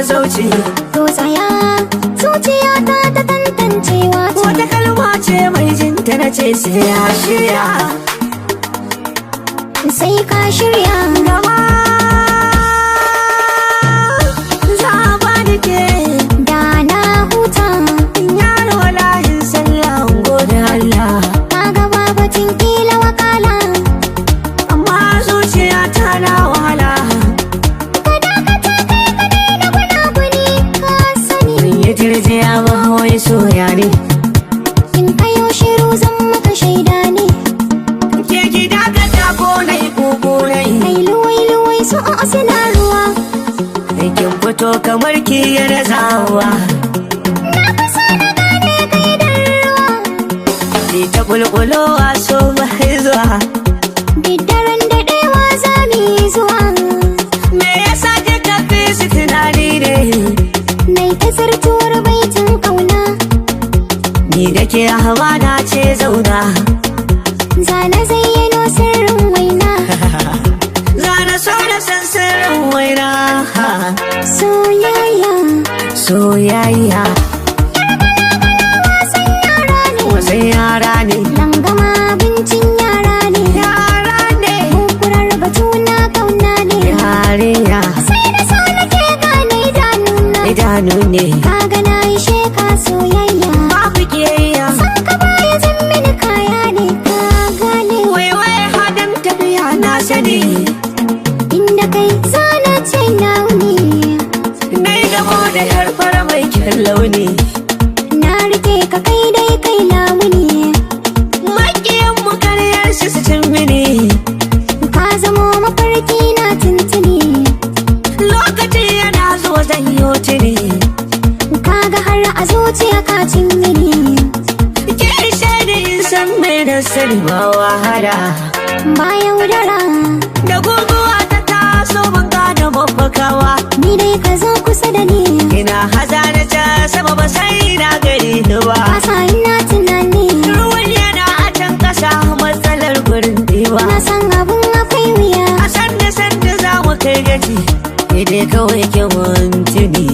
zauce. To tsaya zuciya ta tantancewa ce. Wata kalma ce mai jinta na ce sai ya shirya. Sai ka shirya. Gama za a bani ke. Da na huta. Yaro layin sallah gode Allah. Ka ga babatin kila wakala. Amma zuciya ta na wahala. Ka dakata kai ka daina gunaguni ka sani. Ya tirjiya ba wai soya ne. In kayo shiru zan maka shaida ne. Ke gida ka tako na yi kuku na yi. Kai luwai su a suna ruwa. Aikin fito kamar ki ya razawa. Na kusa na gane kai da ruwa. Ni ta bulbulowa so bai zuwa. Biddaren daɗewa za mu yi zuwa. Me yasa kika fi su tunani ne? Nai ta zartuwar baitin ƙauna. Ni da ke hamada ce zauna. Zana zayyano sirrin waina. Zana so da san sirrin waina. Soyayya. Soyayya. Wasan yara ne. Wasan yara ne. Langama abincin yara ne. Yara ne. Kukurar batu na ƙauna ne. Yarinya. Sai da so nake gane idanuna. Idanu ne. Kaga na yi sheka soyayya. Babu kiyayya. San ka baya zan mini kaya ne ka gane. Waiwai hadin tafiya na sani. Inda kai zana ce na wuni. Na yi gamo da yar fara mai kyan launi. Na rike ka kai dai kai lamuni. Makiyan mu karyar shi su cin mini. Ka zamo mafarki na tuntuni. Lokaci yana zuwa zan yi tuni. Kaga har a zuciya ka cin mini. Ke ishe ni in san mai da sani ba wahala. Ba yaudara. Da guguwa ta taso ban gane mafakawa. Ni dai ka zo kusa da ni. Ina haza da ta sama ba sai na gari ni ba. Kasa ina tunani. Ruwan yana a can kasa matsalar gurin ɗiba. Na san abun akwai wuya. A sanda za mu kai gaci. Idai kawai ke mun tuni.